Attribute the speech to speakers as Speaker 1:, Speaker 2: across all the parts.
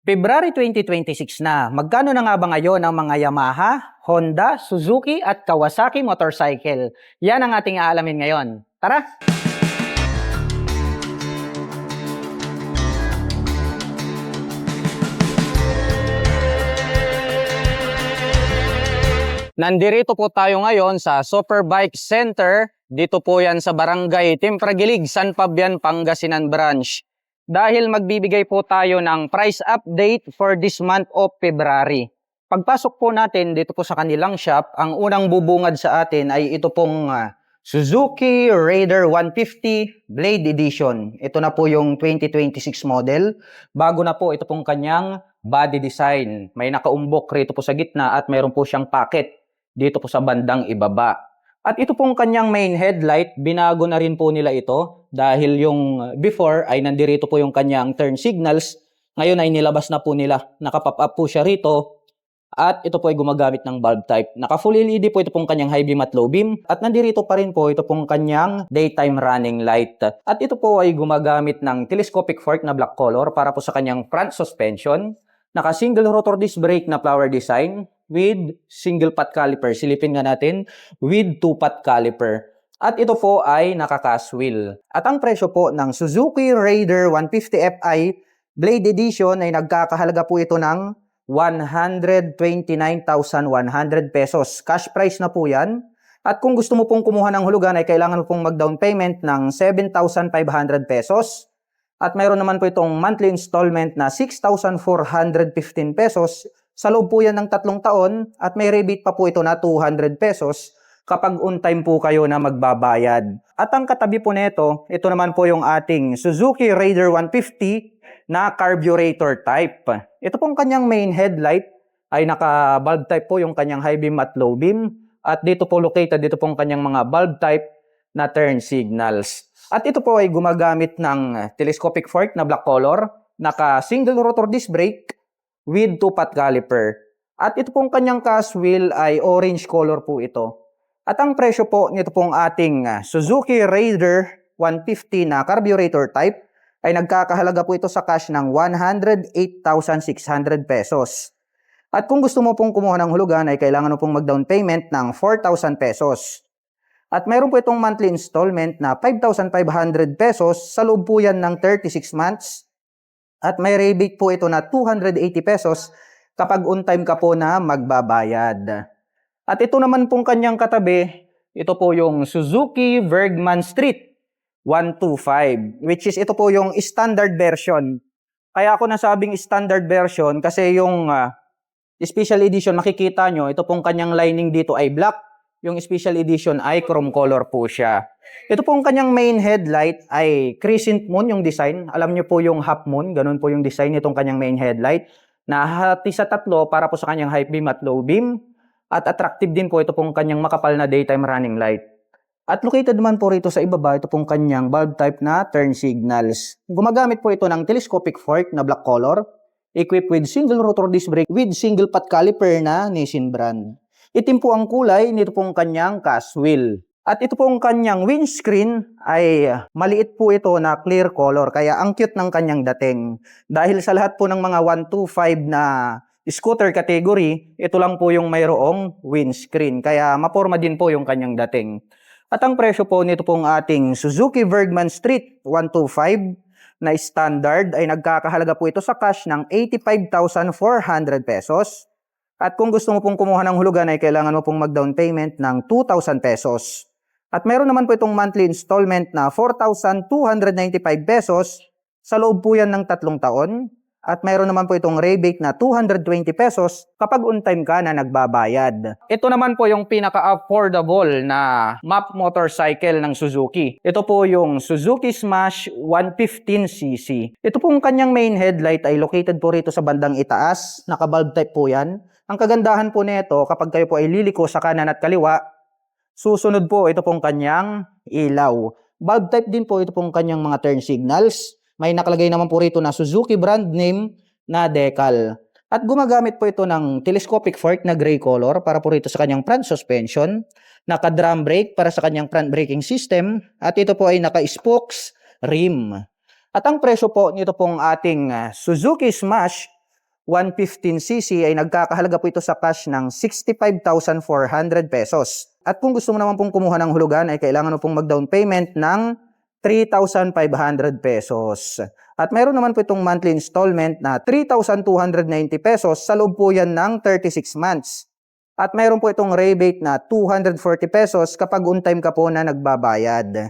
Speaker 1: February 2026 na. Magkano na nga ba ngayon ang mga Yamaha, Honda, Suzuki at Kawasaki motorcycle? Yan ang ating aalamin ngayon. Tara! Nandirito po tayo ngayon sa Superbike Center. Dito po yan sa Barangay Timpragilig, San Fabian, Pangasinan Branch. Dahil magbibigay po tayo ng price update for this month of February. Pagpasok po natin dito po sa kanilang shop, ang unang bubungad sa atin ay ito pong Suzuki Raider 150 Blade Edition. Ito na po yung 2026 model. Bago na po ito pong kanyang body design. May nakaumbok rito po sa gitna at mayroon po siyang pocket dito po sa bandang ibaba. At ito pong kanyang main headlight, binago na rin po nila ito dahil yung before ay nandirito po yung kanyang turn signals. Ngayon ay nilabas na po nila. Nakapop up po siya rito at ito po ay gumagamit ng bulb type. Naka-full LED po ito pong kanyang high beam at low beam at nandirito pa rin po ito pong kanyang daytime running light. At ito po ay gumagamit ng telescopic fork na black color para po sa kanyang front suspension. Naka-single rotor disc brake na flower design with single pot caliper. Silipin nga natin with 2-pot caliper. At ito po ay naka-cast wheel. At ang presyo po ng Suzuki Raider 150 Fi Blade Edition ay nagkakahalaga po ito ng 129,100 pesos. Cash price na po yan. At kung gusto mo pong kumuha ng hulugan ay kailangan mo pong mag-down payment ng 7,500 pesos. At mayroon naman po itong monthly installment na 6,415 pesos. Sa loob po yan ng 3 taon at may rebate pa po ito na 200 pesos kapag on time po kayo na magbabayad. At ang katabi po nito, ito naman po yung ating Suzuki Raider 150 na carburetor type. Ito pong kanyang main headlight ay naka-bulb type po yung kanyang high beam at low beam. At dito po located, dito pong kanyang mga bulb type na turn signals. At ito po ay gumagamit ng telescopic fork na black color, naka-single rotor disc brake with 2-pot caliper. At ito pong kanyang cast wheel ay orange color po ito. At ang presyo po nito pong ating Suzuki Raider 150 na carburetor type ay nagkakahalaga po ito sa cash ng 108,600 pesos. At kung gusto mo pong kumuha ng hulugan ay kailangan mo pong mag-down payment ng 4,000 pesos. At mayroon po itong monthly installment na 5,500 pesos. Sa loob po yan ng 36 months. At may rebate po ito na 280 pesos kapag on time ka po na magbabayad. At ito naman pong kanyang katabi, ito po yung Suzuki Bergman Street 125, which is ito po yung standard version. Kaya ako nasabing standard version kasi yung special edition makikita nyo, ito pong kanyang lining dito ay black. Yung special edition ay chrome color po siya. Ito pong kanyang main headlight ay crescent moon yung design. Alam nyo po yung half moon, ganun po yung design nitong kanyang main headlight. Nahati sa 3 para po sa kanyang high beam at low beam. At attractive din po ito pong kanyang makapal na daytime running light. At located naman po rito sa ibaba, ito pong kanyang bulb type na turn signals. Gumagamit po ito ng telescopic fork na black color, equipped with single rotor disc brake with single pot caliper na Nissin brand. Itim po ang kulay nito pong kanyang cast wheel. At ito pong kanyang windscreen ay maliit po ito na clear color. Kaya ang cute ng kanyang dating. Dahil sa lahat po ng mga 125 na scooter category, ito lang po yung mayroong windscreen. Kaya maporma din po yung kanyang dating. At ang presyo po nito pong ating Suzuki Bergman Street 125 na standard ay nagkakahalaga po ito sa cash ng 85,400 pesos. At kung gusto mo pong kumuha ng hulugan ay kailangan mo pong mag-down payment ng 2,000 pesos. At meron naman po itong monthly installment na 4,295 pesos. Sa loob po yan ng 3 taon. At meron naman po itong rebate na 220 pesos kapag on time ka na nagbabayad. Ito naman po yung pinaka-affordable na map motorcycle ng Suzuki. Ito po yung Suzuki Smash 115cc. Ito pong kanyang main headlight ay located po rito sa bandang itaas. Naka-bulb type po yan. Ang kagandahan po nito kapag kayo po ay liliko sa kanan at kaliwa, susunod po ito pong kanyang ilaw. Bulb type din po ito pong kanyang mga turn signals. May nakalagay naman po rito na Suzuki brand name na decal. At gumagamit po ito ng telescopic fork na gray color para po rito sa kanyang front suspension. Naka-drum brake para sa kanyang front braking system. At ito po ay naka-spokes rim. At ang presyo po nito pong ating Suzuki Smash 115cc ay nagkakahalaga po ito sa cash ng 65,400 pesos. At kung gusto mo naman pong kumuha ng hulugan ay kailangan mo pong mag-down payment ng 3,500 pesos. At meron naman po itong monthly installment na 3,290 pesos sa loob po yan ng 36 months. At meron po itong rebate na 240 pesos kapag on time ka po na nagbabayad.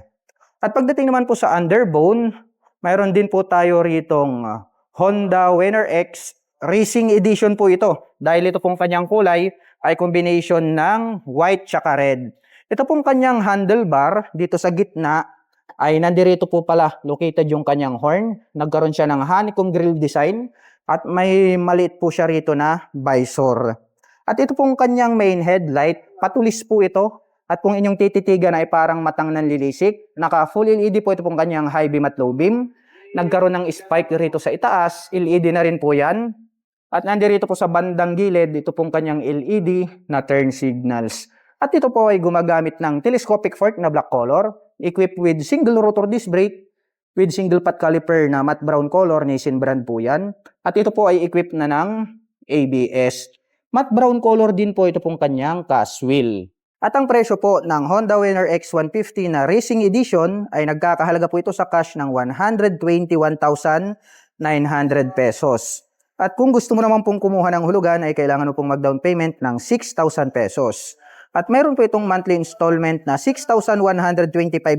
Speaker 1: At pagdating naman po sa underbone, mayroon din po tayo ritong Honda Winner X Racing Edition po ito. Dahil ito pong kanyang kulay ay combination ng white tsaka red. Ito pong kanyang handlebar dito sa gitna ay nandirito po pala located yung kanyang horn. Nagkaroon siya ng honeycomb grill design at may maliit po siya rito na visor. At ito pong kanyang main headlight, patulis po ito. At kung inyong tititigan ay parang matang nanlilisik. Naka full LED po ito pong kanyang high beam at low beam. Nagkaroon ng spike rito sa itaas, LED na rin po yan. At nandirito po sa bandang gilid, ito pong kanyang LED na turn signals. At ito po ay gumagamit ng telescopic fork na black color, equipped with single rotor disc brake, with single pot caliper na matte brown color, Nissin brand po yan. At ito po ay equipped na ng ABS. Matte brown color din po ito pong kanyang cast wheel. At ang presyo po ng Honda Winner X150 na Racing Edition ay nagkakahalaga po ito sa cash ng 121,900 pesos. At kung gusto mo naman pong kumuha ng hulugan ay kailangan mo pong mag-down payment ng 6,000 pesos. At meron po itong monthly installment na 6,125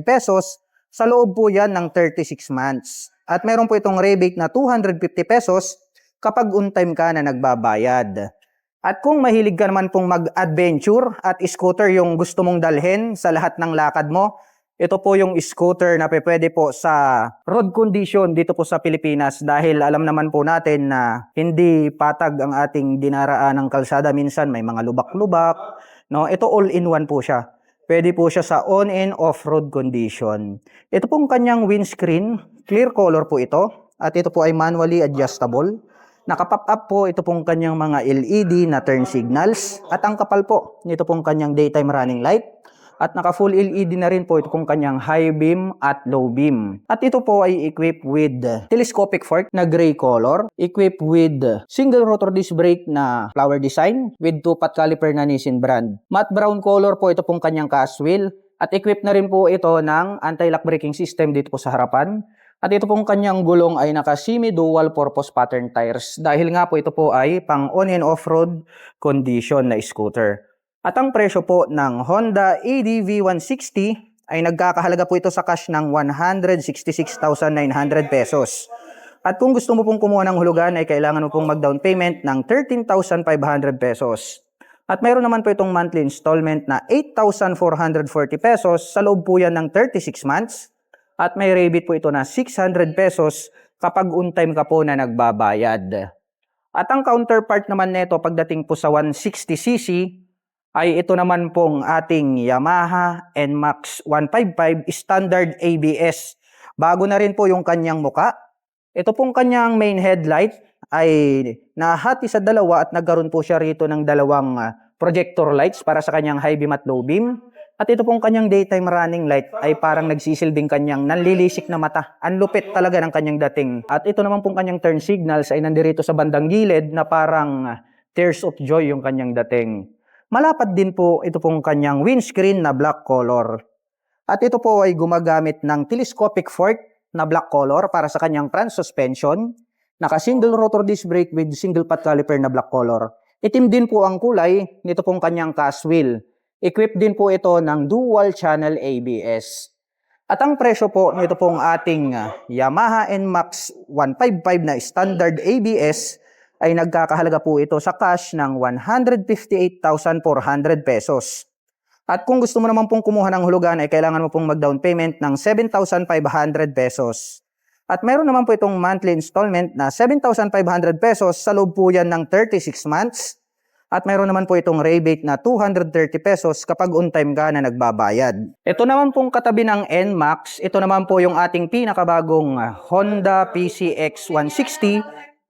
Speaker 1: pesos sa loob po yan ng 36 months. At meron po itong rebate na 250 pesos kapag on time ka na nagbabayad. At kung mahilig ka naman pong mag-adventure at scooter yung gusto mong dalhin sa lahat ng lakad mo, ito po yung scooter na pwede po sa road condition dito po sa Pilipinas dahil alam naman po natin na hindi patag ang ating dinaraan ng kalsada. Minsan may mga lubak-lubak. No? Ito all-in-one po siya. Pwede po siya sa on and off-road condition. Ito pong kanyang windscreen, clear color po ito. At ito po ay manually adjustable. Nakapop up po ito pong kanyang mga LED na turn signals. At ang kapal po, ito pong kanyang daytime running light. At naka full LED na rin po ito pong kanyang high beam at low beam. At ito po ay equipped with telescopic fork na gray color, equipped with single rotor disc brake na flower design with 2-pot caliper na Nissin brand. Matte brown color po ito pong kanyang cast wheel at equipped na rin po ito ng anti-lock braking system dito po sa harapan. At ito pong kanyang gulong ay naka semi-dual purpose pattern tires dahil nga po ito po ay pang on and off-road condition na scooter. At ang presyo po ng Honda ADV 160 ay nagkakahalaga po ito sa cash ng 166,900 pesos. At kung gusto mo pong kumuha ng hulugan ay kailangan mo pong mag-down payment ng 13,500 pesos. At mayroon naman po itong monthly installment na 8,440 pesos sa loob po yan ng 36 months. At may rebate po ito na 600 pesos kapag on time ka po na nagbabayad. At ang counterpart naman nito pagdating po sa 160cc ay ito naman pong ating Yamaha NMAX 155 Standard ABS. Bago na rin po yung kanyang muka. Ito pong kanyang main headlight ay nahati sa dalawa at nagkaroon po siya rito ng dalawang projector lights para sa kanyang high beam at low beam. At ito pong kanyang daytime running light ay parang nagsisilbing kanyang nanlilisik na mata. Ang lupit talaga ng kanyang dating. At ito naman pong kanyang turn signals ay nandirito sa bandang gilid na parang tears of joy yung kanyang dating. Malapad din po ito pong kanyang windscreen na black color. At ito po ay gumagamit ng telescopic fork na black color para sa kanyang front suspension. Naka single rotor disc brake with single pot caliper na black color. Itim din po ang kulay nito pong kanyang cast wheel. Equipped din po ito ng dual channel ABS. At ang presyo po nito pong ating Yamaha NMAX 155 na standard ABS ay nagkakahalaga po ito sa cash ng 158,400 pesos. At kung gusto mo naman pong kumuha ng hulugan ay kailangan mo pong mag-down payment ng 7,500 pesos. At meron naman po itong monthly installment na 7,500 pesos sa loob po yan ng 36 months. At meron naman po itong rebate na 230 pesos kapag on time ka na nagbabayad. Ito naman pong katabi ng NMAX, ito naman po yung ating pinakabagong Honda PCX 160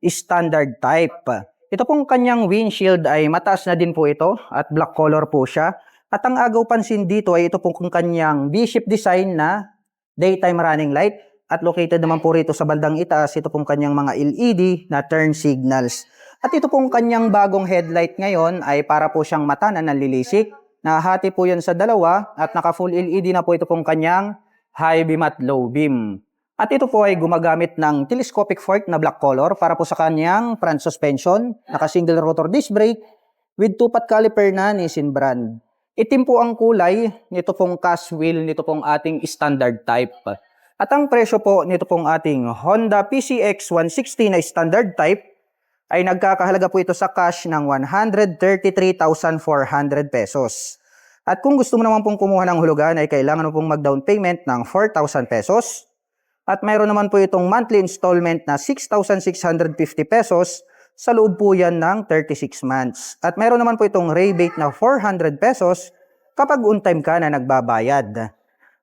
Speaker 1: standard type. Ito pong kanyang windshield ay mataas na din po ito at black color po siya. At ang agaw pansin dito ay ito pong kanyang V-shape design na daytime running light. At located naman po rito sa bandang itaas, ito pong kanyang mga LED na turn signals. At ito pong kanyang bagong headlight ngayon ay para po siyang mata na nanlilisik. Nahati po yan sa dalawa at naka full LED na po ito pong kanyang high beam at low beam. At ito po ay gumagamit ng telescopic fork na black color para po sa kanyang front suspension. Naka single rotor disc brake with 2-pot caliper na Nissin brand. Itim po ang kulay nito pong cast wheel nito pong ating standard type. At ang presyo po nito pong ating Honda PCX 160 na standard type ay nagkakahalaga po ito sa cash ng 133,400 pesos. At kung gusto mo naman pong kumuha ng hulugan ay kailangan mo pong mag-down payment ng 4,000 pesos. At mayroon naman po itong monthly installment na 6,650 pesos. Sa loob po yan ng 36 months. At mayroon naman po itong rebate na 400 pesos kapag on time ka na nagbabayad.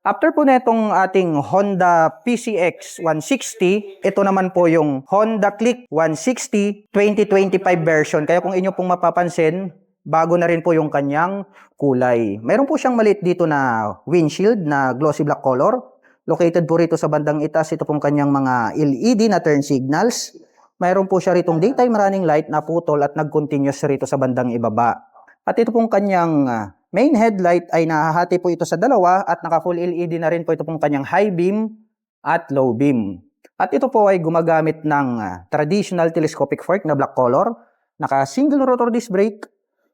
Speaker 1: After po netong ating Honda PCX 160, ito naman po yung Honda Click 160 2025 version. Kaya kung inyo pong mapapansin, bago na rin po yung kanyang kulay. Meron po siyang maliit dito na windshield na glossy black color. Located po rito sa bandang itaas, ito pong kanyang mga LED na turn signals. Mayroon po siya ritong daytime running light na putol at nag-continuous rito sa bandang ibaba. At ito pong kanyang main headlight ay nahahati po ito sa dalawa at naka full LED na rin po ito pong kanyang high beam at low beam. At ito po ay gumagamit ng traditional telescopic fork na black color, naka single rotor disc brake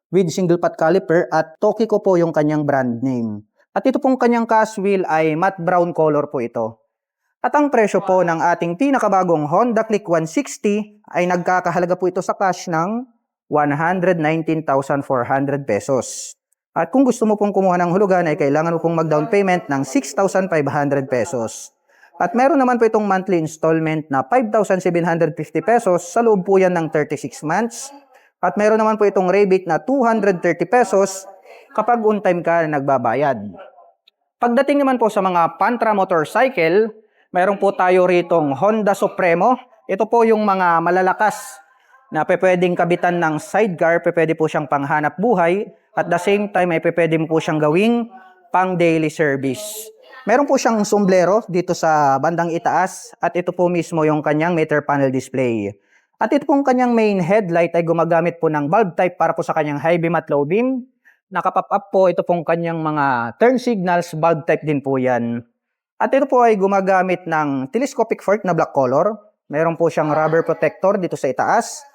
Speaker 1: with single pot caliper at Tokiko po yung kanyang brand name. At ito pong kanyang cast wheel ay matte brown color po ito. At ang presyo po ng ating pinakabagong Honda Click 160 ay nagkakahalaga po ito sa cash ng 119,400 pesos. At kung gusto mo pong kumuha ng hulugan ay kailangan mo pong mag-down payment ng 6,500 pesos. At meron naman po itong monthly installment na 5,750 pesos. Sa loob po yan ng 36 months. At meron naman po itong rebate na 230 pesos kapag on time ka na nagbabayad. Pagdating naman po sa mga Pantra motorcycle, meron po tayo ritong Honda Supremo. Ito po yung mga malalakas na pwedeng kabitan ng sidecar, pwede po siyang panghanap buhay. At the same time ay pwede mo po siyang gawing pang daily service. Meron po siyang sombrero dito sa bandang itaas at ito po mismo yung kanyang meter panel display. At ito pong kanyang main headlight ay gumagamit po ng bulb type para po sa kanyang high beam at low beam. Nakapop up po ito pong kanyang mga turn signals, bulb type din po yan. At ito po ay gumagamit ng telescopic fork na black color. Meron po siyang rubber protector dito sa itaas.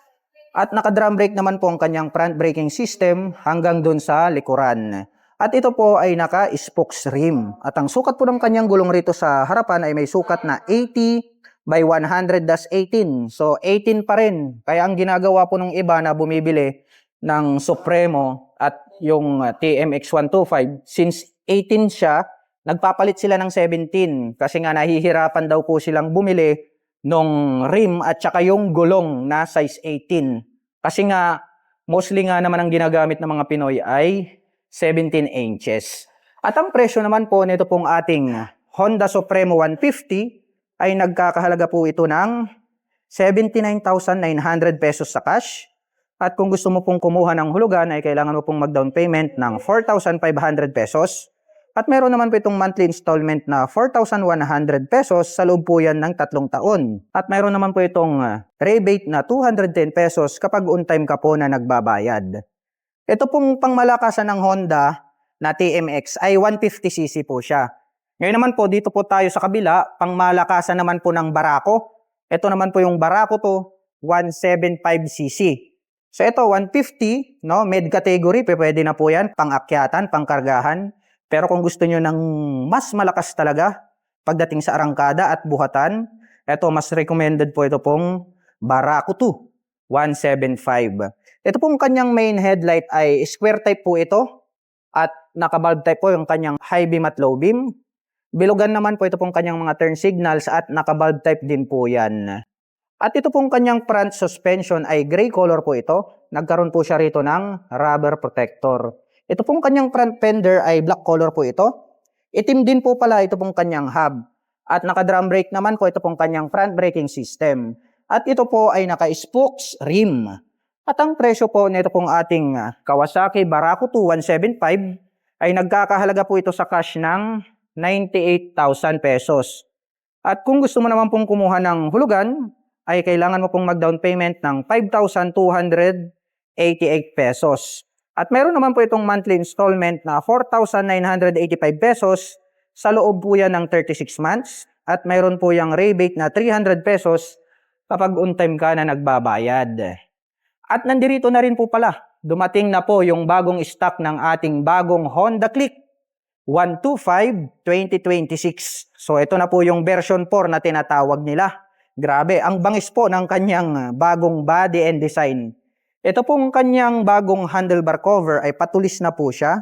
Speaker 1: At naka-drum brake naman po ang kanyang front braking system hanggang dun sa likuran. At ito po ay naka-spokes rim. At ang sukat po ng kanyang gulong rito sa harapan ay may sukat na 80 by 100-18. So 18 pa rin. Kaya ang ginagawa po ng iba na bumibili ng Supremo at yung TMX 125, since 18 siya, nagpapalit sila ng 17 kasi nga nahihirapan daw po silang bumili nung rim at saka yung gulong na size 18. Kasi nga, mostly nga naman ang ginagamit ng mga Pinoy ay 17 inches. At ang presyo naman po nito pong ating Honda Supremo 150 ay nagkakahalaga po ito ng 79,900 pesos sa cash. At kung gusto mo pong kumuha ng hulugan ay kailangan mo pong mag-down payment ng 4,500 pesos. At meron naman po itong monthly installment na 4,100 pesos sa loob po yan ng 3 taon. At meron naman po itong rebate na 210 pesos kapag on time ka po na nagbabayad. Ito pong pangmalakasan ng Honda na TMX ay 150cc po siya. Ngayon naman po dito po tayo sa kabila, pangmalakasan naman po ng Barako. Ito naman po yung Barako to 175cc. So ito 150, no, mid category, pwede na po yan, pang-akyatan, pang-kargahan. Pero kung gusto nyo ng mas malakas talaga pagdating sa arangkada at buhatan, ito mas recommended po ito pong Barako 2 175. Ito pong kanyang main headlight ay square type po ito at naka-bulb type po yung kanyang high beam at low beam. Bilugan naman po ito pong kanyang mga turn signals at naka-bulb type din po yan. At ito pong kanyang front suspension ay gray color po ito. Nagkaroon po siya rito ng rubber protector. Ito pong kanyang front fender ay black color po ito. Itim din po pala ito pong kanyang hub. At naka-drum brake naman po ito pong kanyang front braking system. At ito po ay naka-spokes rim. At ang presyo po nito pong ating Kawasaki Barako 2 175 ay nagkakahalaga po ito sa cash ng 98,000 pesos. At kung gusto mo naman pong kumuha ng hulugan, ay kailangan mo pong mag-down payment ng 5,288 pesos. At meron naman po itong monthly installment na 4,985 pesos. Sa loob po yan ng 36 months. At meron po yung rebate na 300 pesos kapag on time ka na nagbabayad. At nandirito na rin po pala, dumating na po yung bagong stock ng ating bagong Honda Click 125 2026. So ito na po yung version 4 na tinatawag nila. Grabe, ang bangis po ng kanyang bagong body and design. Ito pong kanyang bagong handlebar cover ay patulis na po siya.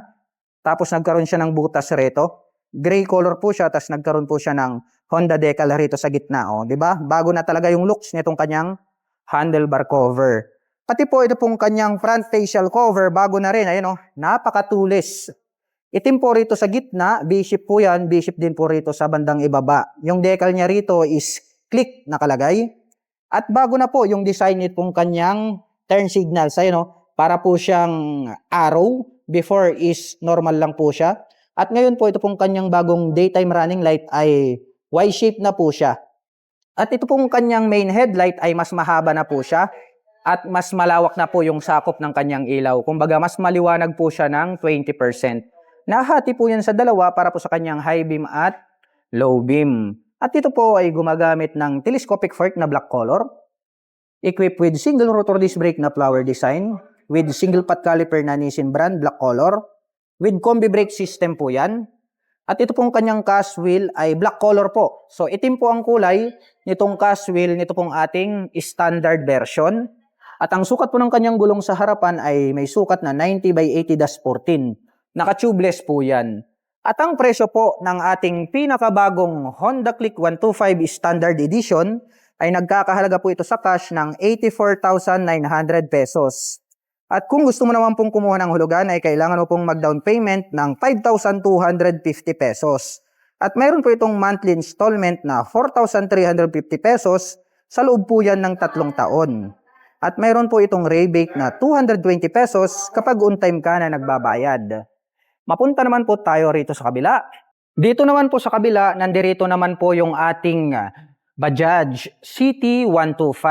Speaker 1: Tapos nagkaroon siya ng butas rito. Gray color po siya, tapos nagkaroon po siya ng Honda decal rito sa gitna. Oh, 'di ba? Bago na talaga yung looks nitong kanyang handlebar cover. Pati po ito pong kanyang front facial cover, bago na rin. Ayun oh, napakatulis. Itim po rito sa gitna, V-shape po yan, V-shape din po rito sa bandang ibaba. Yung decal niya rito is click nakalagay. At bago na po yung design nitong kanyang turn signals. Ayun oh, para po siyang arrow. Before is normal lang po siya. At ngayon po ito pong kanyang bagong daytime running light ay Y-shape na po siya. At ito pong kanyang main headlight ay mas mahaba na po siya. At mas malawak na po yung sakop ng kanyang ilaw. Kumbaga mas maliwanag po siya ng 20%. Nahati po yan sa dalawa para po sa kanyang high beam at low beam. At ito po ay gumagamit ng telescopic fork na black color, equipped with single rotor disc brake na flower design, with single pot caliper na Nissin brand black color, with combi brake system po yan. At ito pong kanyang cast wheel ay black color po. So itim po ang kulay nitong cast wheel nito pong ating standard version. At ang sukat po ng kanyang gulong sa harapan ay may sukat na 90/80-14. Naka-tubeless po yan. At ang presyo po ng ating pinakabagong Honda Click 125 Standard Edition ay nagkakahalaga po ito sa cash ng 84,900 pesos. At kung gusto mo naman pong kumuha ng hulugan ay kailangan mo pong mag-down payment ng 5,250 pesos. At meron po itong monthly installment na 4,350 pesos. Sa loob po yan ng 3 taon. At meron po itong rebate na 220 pesos kapag on time ka na nagbabayad. Mapunta naman po tayo rito sa kabila. Dito naman po sa kabila, nandirito naman po yung ating Bajaj CT125.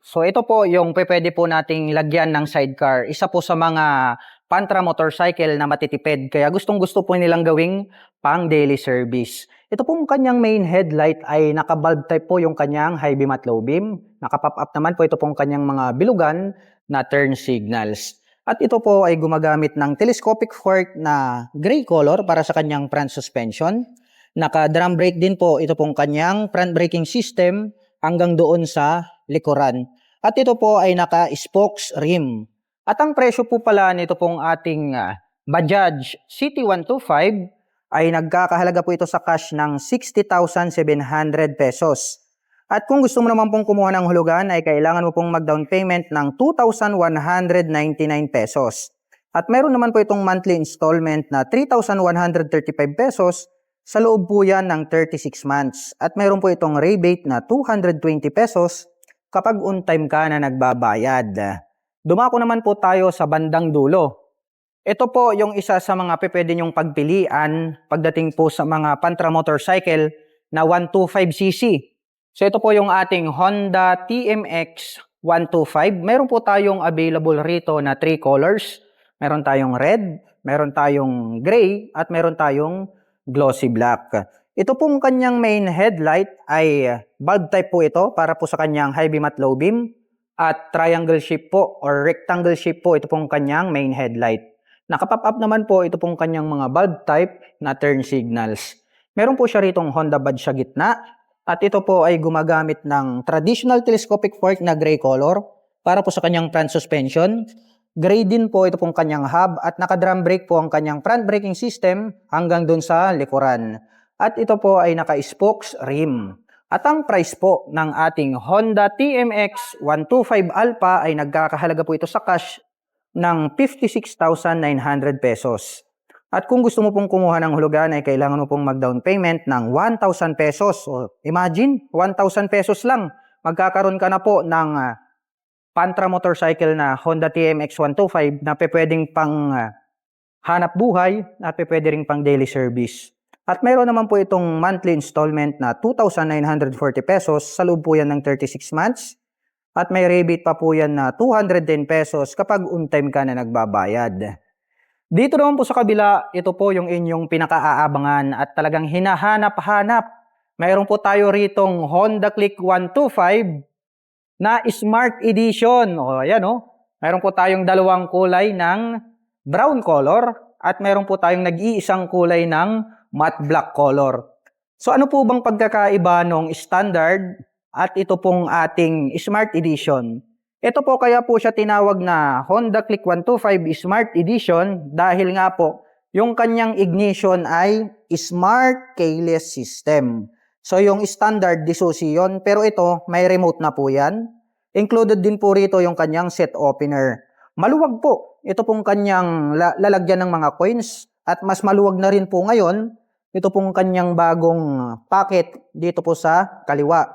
Speaker 1: So ito po yung pwede po nating lagyan ng sidecar. Isa po sa mga pantra motorcycle na matitipid. Kaya gustong-gusto po nilang gawing pang daily service. Ito pong kanyang main headlight ay naka-bulb type po yung kanyang high beam at low beam. Naka-pop up naman po ito pong kanyang mga bilugan na turn signals. At ito po ay gumagamit ng telescopic fork na gray color para sa kanyang front suspension. Naka-drum brake din po ito pong kanyang front braking system hanggang doon sa likuran. At ito po ay naka-spokes rim. At ang presyo po pala nito pong ating Bajaj CT125 ay nagkakahalaga po ito sa cash ng 60,700 pesos. At kung gusto mo naman pong kumuha ng hulugan ay kailangan mo pong mag-down payment ng 2,199 pesos. At meron naman po itong monthly installment na 3,135 pesos. Sa loob po yan ng 36 months. At meron po itong rebate na 220 pesos kapag on time ka na nagbabayad. Dumako naman po tayo sa bandang dulo. Ito po yung isa sa mga pwede nyong pagpilian pagdating po sa mga pantra motorcycle na 125cc. So ito po yung ating Honda TMX 125. Meron po tayong available rito na 3 colors. Meron tayong red, meron tayong gray, at meron tayong glossy black. Ito pong kanyang main headlight ay bulb type po ito para po sa kanyang high beam at low beam. At triangle shape po or rectangle shape po ito pong kanyang main headlight. Naka-pop up naman po ito pong kanyang mga bulb type na turn signals. Meron po siya ritong Honda badge sa gitna. At ito po ay gumagamit ng traditional telescopic fork na gray color para po sa kanyang front suspension. Gray din po ito pong kanyang hub at naka-drum brake po ang kanyang front braking system hanggang dun sa likuran. At ito po ay naka-spokes rim. At ang price po ng ating Honda TMX 125 Alpha ay nagkakahalaga po ito sa cash ng 56,900 pesos. At kung gusto mo pong kumuha ng hulugan ay kailangan mo pong mag-down payment ng 1,000 pesos. O, imagine, 1,000 pesos lang. Magkakaroon ka na po ng pantra motorcycle na Honda TMX 125 na pwedeng pang hanap buhay at pwede ring pang daily service. At mayroon naman po itong monthly installment na 2,940 pesos. Sa loob po yan ng 36 months. At may rebate pa po yan na 210 pesos kapag on time ka na nagbabayad. Dito naman po sa kabila, ito po yung inyong pinaka-aabangan at talagang hinahanap-hanap. Mayroon po tayo ritong Honda Click 125 na Smart Edition. O, ayan o. Mayroon po tayong dalawang kulay ng brown color at mayroon po tayong nag-iisang kulay ng matte black color. So ano po bang pagkakaiba ng standard at ito pong ating Smart Edition? Ito po kaya po siya tinawag na Honda Click 125 Smart Edition dahil nga po yung kanyang ignition ay Smart Keyless System. So yung standard disusi yun, pero ito may remote na po yan. Included din po rito yung kanyang set opener. Maluwag po. Ito pong kanyang lalagyan ng mga coins at mas maluwag na rin po ngayon. Ito pong kanyang bagong packet dito po sa kaliwa.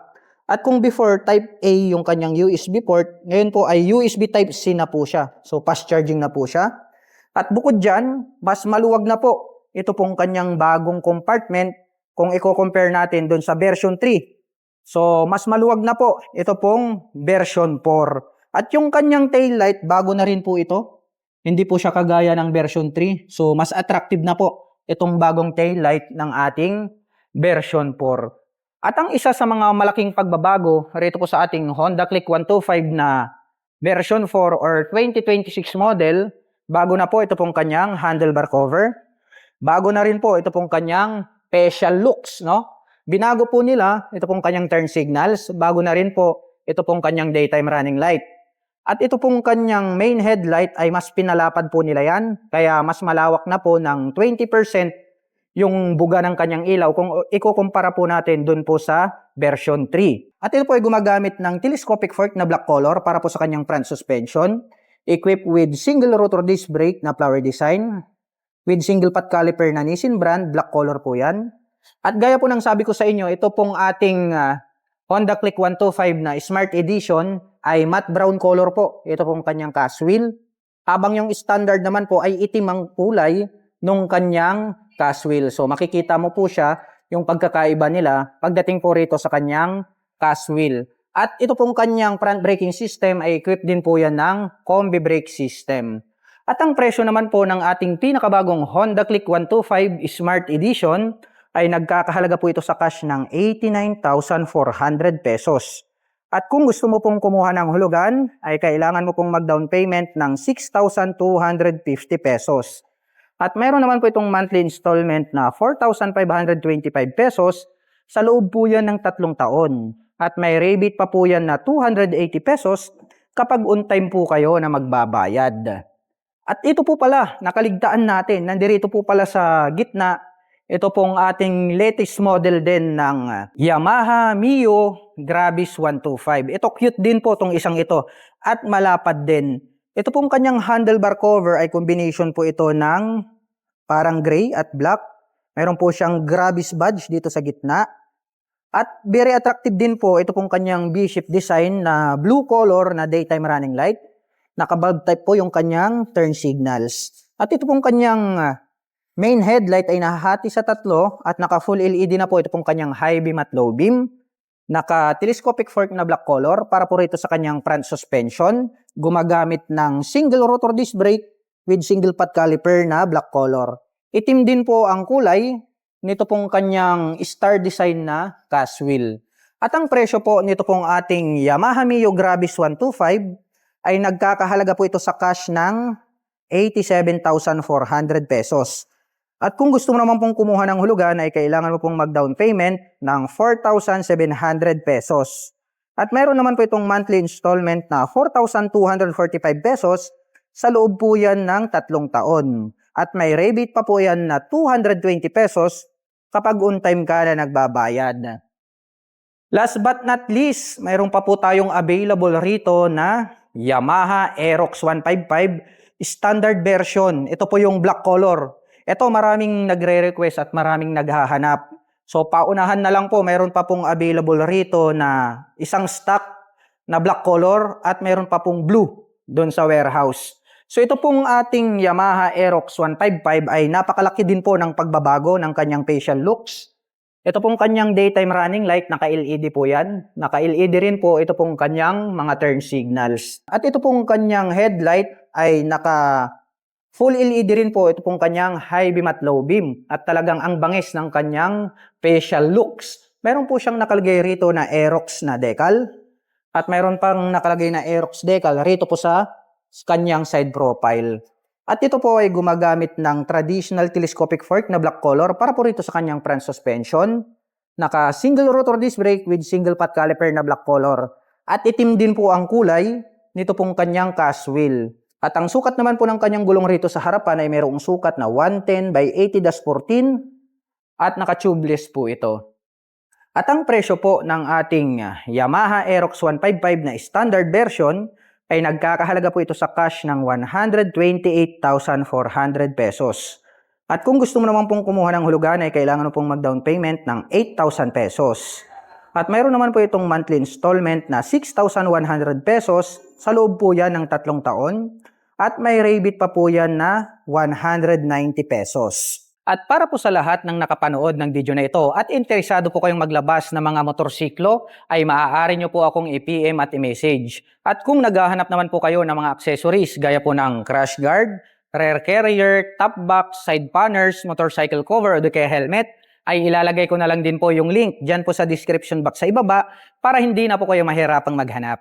Speaker 1: At kung before Type A yung kanyang USB port, ngayon po ay USB Type C na po siya. So fast charging na po siya. At bukod dyan, mas maluwag na po. Ito pong kanyang bagong compartment kung i-compare natin doon sa version 3. So mas maluwag na po. Ito pong version 4. At yung kanyang taillight, bago na rin po ito. Hindi po siya kagaya ng version 3. So mas attractive na po itong bagong taillight ng ating version 4. At ang isa sa mga malaking pagbabago rito po sa ating Honda Click 125 na version 4 or 2026 model, bago na po ito pong kanyang handlebar cover. Bago na rin po ito pong kanyang special looks, no? Binago po nila ito pong kanyang turn signals. Bago na rin po ito pong kanyang daytime running light. At ito pong kanyang main headlight ay mas pinalapad po nila yan. Kaya mas malawak na po ng 20% yung buga ng kanyang ilaw kung ikukumpara po natin dun po sa version 3. At ito po ay gumagamit ng telescopic fork na black color para po sa kanyang front suspension. Equipped with single rotor disc brake na flower design. With single pot caliper na Nissin brand, black color po yan. At gaya po ng sabi ko sa inyo, ito pong ating Honda Click 125 na Smart Edition ay matte brown color po. Ito pong kanyang cast wheel. Habang yung standard naman po ay itim ang kulay nung kanyang cast wheel. So makikita mo po siya yung pagkakaiba nila pagdating po rito sa kanyang cast wheel. At ito pong kanyang front braking system ay equipped din po yan ng combi brake system. At ang presyo naman po ng ating pinakabagong Honda Click 125 Smart Edition ay nagkakahalaga po ito sa cash ng 89,400 pesos. At kung gusto mo pong kumuha ng hulugan, ay kailangan mo pong mag-down payment ng 6,250 pesos. At meron naman po itong monthly installment na 4,525 pesos. Sa loob po yan ng 3 taon. At may rebate pa po yan na 280 pesos kapag on time po kayo na magbabayad. At ito po pala, nakaligtaan natin, nandirito po pala sa gitna, ito pong ating latest model din ng Yamaha Mio Gravis 125. Ito cute din po itong isang ito at malapad din. Ito pong kanyang handlebar cover ay combination po ito ng parang gray at black. Mayroon po siyang Gravis badge dito sa gitna. At very attractive din po ito pong kanyang V-shape design na blue color na daytime running light. Naka-bulb type po yung kanyang turn signals. At ito pong kanyang main headlight ay nahahati sa 3 at naka-full LED na po ito pong kanyang high beam at low beam. Naka-telescopic fork na black color para po rito sa kanyang front suspension. Gumagamit ng single rotor disc brake with single pot caliper na black color. Itim din po ang kulay nito pong kanyang star design na cast wheel. At ang presyo po nito pong ating Yamaha Mio Gravis 125 ay nagkakahalaga po ito sa cash ng 87,400 pesos. At kung gusto mo naman pong kumuha ng hulugan ay kailangan mo pong mag-down payment ng 4,700 pesos. At meron naman po itong monthly installment na 4,245 pesos. Sa loob po yan ng 3 taon. At may rebate pa po yan na 220 pesos kapag on time ka na nagbabayad. Last but not least, mayroon pa po tayong available rito na Yamaha Aerox 155 standard version. Ito po yung black color. Ito maraming nagre-request at maraming naghahanap. So paunahan na lang po, mayroon pa pong available rito na isang stock na black color at mayroon pa pong blue doon sa warehouse. So ito pong ating Yamaha Aerox 155 ay napakalaki din po ng pagbabago ng kanyang facial looks. Ito pong kanyang daytime running light, naka-LED po yan. Naka-LED rin po ito pong kanyang mga turn signals. At ito pong kanyang headlight ay naka full LED rin po. Ito pong kanyang high beam at low beam. At talagang ang bangis ng kanyang facial looks. Meron po siyang nakalagay rito na Aerox na decal. At meron pang nakalagay na Aerox decal rito po sa kanyang side profile. At ito po ay gumagamit ng traditional telescopic fork na black color para po rito sa kanyang front suspension. Naka single rotor disc brake with single pot caliper na black color. At itim din po ang kulay nito pong kanyang cast wheel. At ang sukat naman po ng kanyang gulong rito sa harapan ay mayroong sukat na 110 by 80-14 at naka-tubeless po ito. At ang presyo po ng ating Yamaha Aerox 155 na standard version ay nagkakahalaga po ito sa cash ng 128,400 pesos. At kung gusto mo naman pong kumuha ng hulugan ay kailangan mo pong mag-down payment ng 8,000 pesos. At mayroon naman po itong monthly installment na 6,100 pesos. Sa loob po yan ng 3 taon. At may rebate pa po yan na 190 pesos. At para po sa lahat ng nakapanood ng video na ito at interesado po kayong maglabas ng mga motorsiklo, ay maaari nyo po akong i-PM at i-message. At kung naghahanap naman po kayo ng mga accessories gaya po ng crash guard, rear carrier, top box, side panners, motorcycle cover o kaya helmet, ay ilalagay ko na lang din po yung link dyan po sa description box sa ibaba para hindi na po kayo mahirapang maghanap.